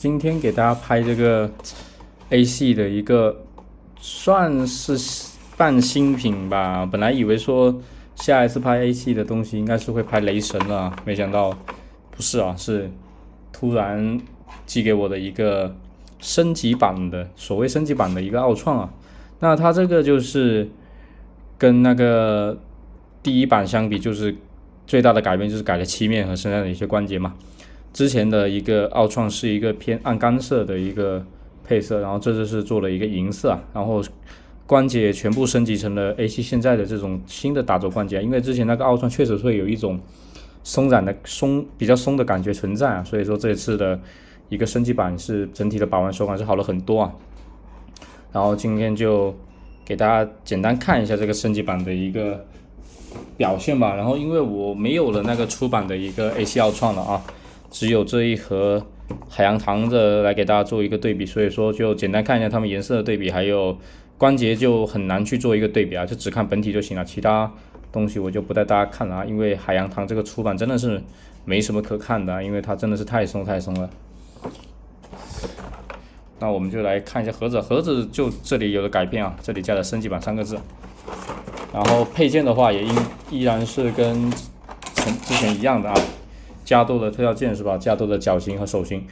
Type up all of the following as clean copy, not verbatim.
今天给大家拍这个 A 系的一个算是半新品吧。本来以为说下一次拍 A 系的东西应该是会拍雷神了，没想到不是啊，是突然寄给我的一个升级版的，所谓升级版的一个奥创啊。那它这个就是跟那个第一版相比，就是最大的改变就是改了漆面和身上的一些关节嘛。之前的一个奥创是一个偏暗干色的一个配色，然后这次是做了一个银色，然后关节也全部升级成了 A7 现在的这种新的打轴关节，因为之前那个奥创确实会有一种比较松的感觉存在啊，所以说这次的一个升级版是整体的把玩手感是好了很多啊。然后今天就给大家简单看一下这个升级版的一个表现吧。然后因为我没有了那个出版的一个 A7 奥创了啊，只有这一盒海洋堂的来给大家做一个对比，所以说就简单看一下它们颜色的对比，还有关节就很难去做一个对比啊，就只看本体就行了，其他东西我就不带大家看了啊，因为海洋堂这个出版真的是没什么可看的啊，因为它真的是太松了。那我们就来看一下盒子，盒子就这里有了改变啊，这里加了升级版3个字，然后配件的话也依然是跟之前一样的啊，加多的特效件是吧？加多的脚型和手型，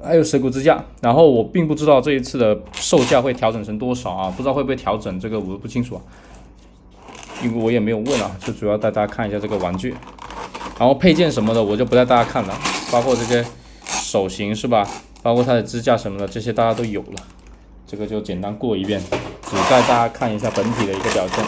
还有蛇骨支架。然后我并不知道这一次的售价会调整成多少啊，不知道会不会调整，这个我不清楚啊，因为我也没有问啊，就主要带大家看一下这个玩具。然后配件什么的我就不带大家看了，包括这些手型是吧？包括它的支架什么的，这些大家都有了，这个就简单过一遍，只带大家看一下本体的一个表现。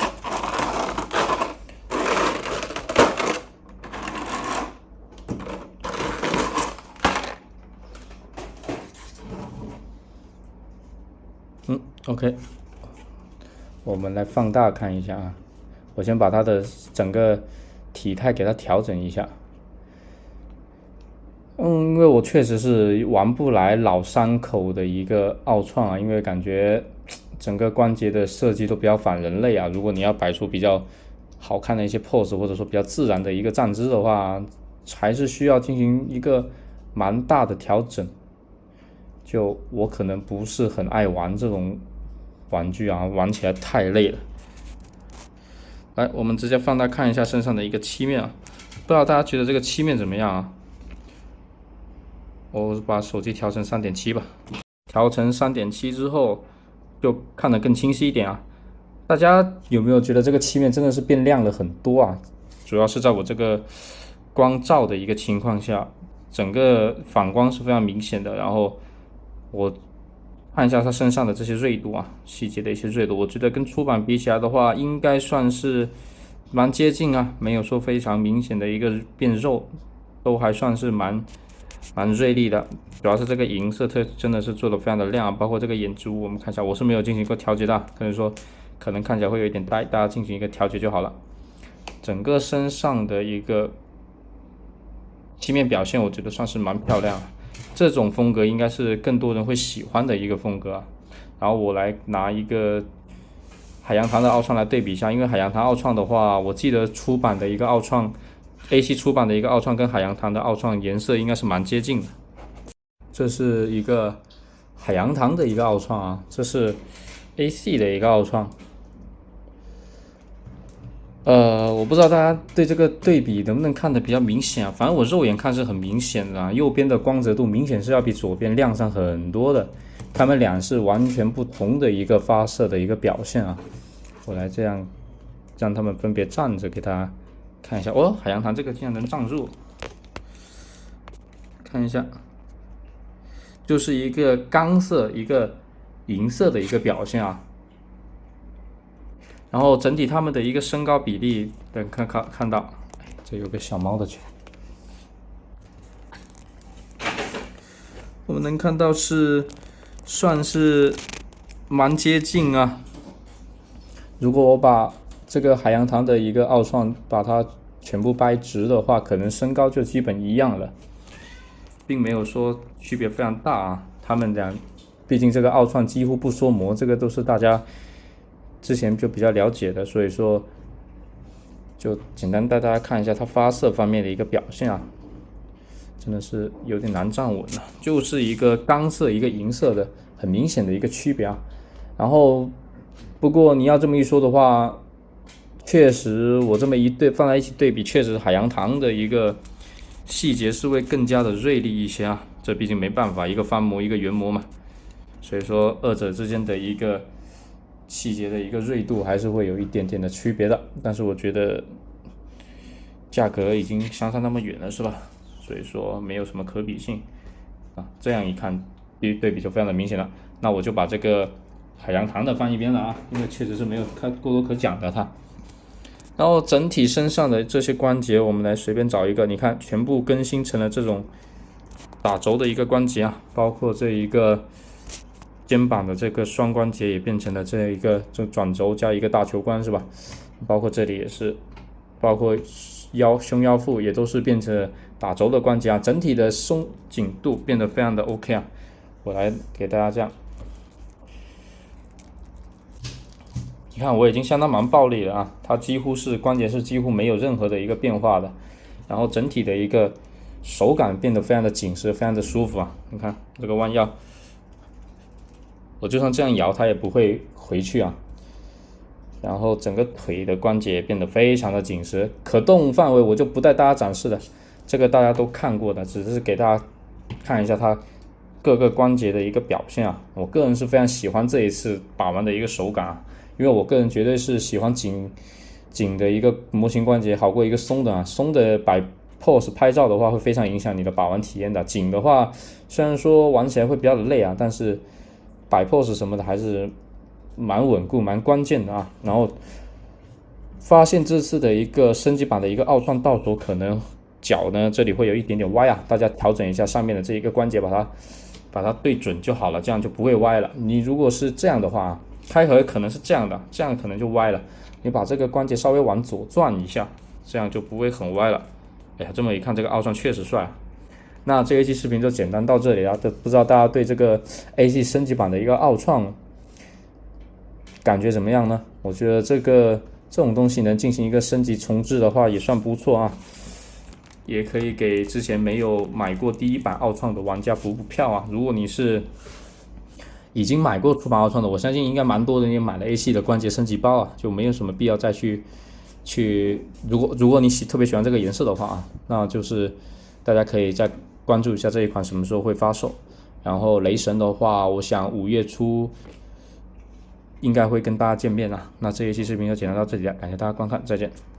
OK， 我们来放大看一下啊。我先把它的整个体态给它调整一下。因为我确实是玩不来老三口的一个奥创啊，因为感觉整个关节的设计都比较反人类啊。如果你要摆出比较好看的一些 pose， 或者说比较自然的一个站姿的话，还是需要进行一个蛮大的调整。就我可能不是很爱玩这种玩具啊，玩起来太累了。来，我们直接放大看一下身上的一个漆面啊，不知道大家觉得这个漆面怎么样啊？我把手机调成 3.7 吧，调成 3.7 之后就看得更清晰一点啊。大家有没有觉得这个漆面真的是变亮了很多啊？主要是在我这个光照的一个情况下，整个反光是非常明显的。然后我看一下它身上的这些锐度啊，细节的一些锐度，我觉得跟出版比起来的话，应该算是蛮接近啊，没有说非常明显的一个变肉，都还算是蛮锐利的。主要是这个银色真的是做的非常的亮，包括这个眼珠，我们看一下，我是没有进行过调节的，可能看起来会有一点呆，大家进行一个调节就好了。整个身上的一个漆面表现，我觉得算是蛮漂亮，这种风格应该是更多人会喜欢的一个风格啊。然后我来拿一个海洋堂的奥创来对比一下，因为海洋堂奥创的话，我记得出版的一个奥创 A7 出版的一个奥创跟海洋堂的奥创颜色应该是蛮接近的。这是一个海洋堂的一个奥创啊，这是 A4 的一个奥创。我不知道大家对这个对比能不能看得比较明显啊？反正我肉眼看是很明显的啊，右边的光泽度明显是要比左边亮上很多的，它们俩是完全不同的一个发射的一个表现啊。我来这样让它们分别站着给大家看一下。哦，海洋堂这个竟然能站住，看一下，就是一个钢色一个银色的一个表现啊。然后整体它们的一个身高比例，等看到，这有个小猫的圈，我们能看到算是蛮接近啊。如果我把这个海洋堂的一个奥创把它全部掰直的话，可能身高就基本一样了，并没有说区别非常大啊。他们俩，毕竟这个奥创几乎不缩模，这个都是大家之前就比较了解的，所以说就简单带大家看一下它发色方面的一个表现啊。真的是有点难站稳了，就是一个钢色一个银色的很明显的一个区别啊。然后不过你要这么一说的话，确实我这么一对放在一起对比，确实海洋堂的一个细节是会更加的锐利一些啊。这毕竟没办法，一个翻模一个原模嘛，所以说二者之间的一个细节的一个锐度还是会有一点点的区别的。但是我觉得价格已经相差那么远了，是吧？所以说没有什么可比性啊。这样一看对比就非常的明显了。那我就把这个海洋堂的放一边了啊，因为确实是没有太过多可讲的它。然后整体身上的这些关节，我们来随便找一个，你看全部更新成了这种打轴的一个关节啊，包括这一个肩膀的这个双关节也变成了这一个就转轴加一个大球关是吧？包括这里也是，包括胸腰腹也都是变成打轴的关节啊，整体的松紧度变得非常的 OK 啊。我来给大家这样。你看我已经相当蛮暴力了啊，它几乎是关节是几乎没有任何的一个变化的，然后整体的一个手感变得非常的紧实，非常的舒服啊。你看这个弯腰，我就算这样摇它也不会回去啊。然后整个腿的关节变得非常的紧实，可动范围我就不带大家展示的，这个大家都看过的，只是给大家看一下它各个关节的一个表现啊。我个人是非常喜欢这一次把玩的一个手感啊。因为我个人绝对是喜欢紧的一个模型关节好过一个松的啊，松的摆 pose 拍照的话会非常影响你的把玩体验的，紧的话虽然说玩起来会比较累啊，但是摆 pose 什么的还是蛮稳固蛮关键的啊。然后发现这次的一个升级版的一个奥创到手可能脚呢这里会有一点点歪啊，大家调整一下上面的这一个关节把它对准就好了，这样就不会歪了。你如果是这样的话，开合可能是这样的，这样可能就歪了。你把这个关节稍微往左转一下，这样就不会很歪了。哎呀，这么一看，这个奥创确实帅啊。那这一期视频就简单到这里了，不知道大家对这个 AC 升级版的一个奥创感觉怎么样呢？我觉得这种东西能进行一个升级重置的话，也算不错啊。也可以给之前没有买过第一版奥创的玩家补票啊。如果你是已经买过出版奥创的，我相信应该蛮多人也买了 A 系的关节升级包啊，就没有什么必要再去。如果你特别喜欢这个颜色的话啊，那就是大家可以再关注一下这一款什么时候会发售。然后雷神的话，我想5月初应该会跟大家见面啊。那这一期视频就简单到这里了，感谢大家观看，再见。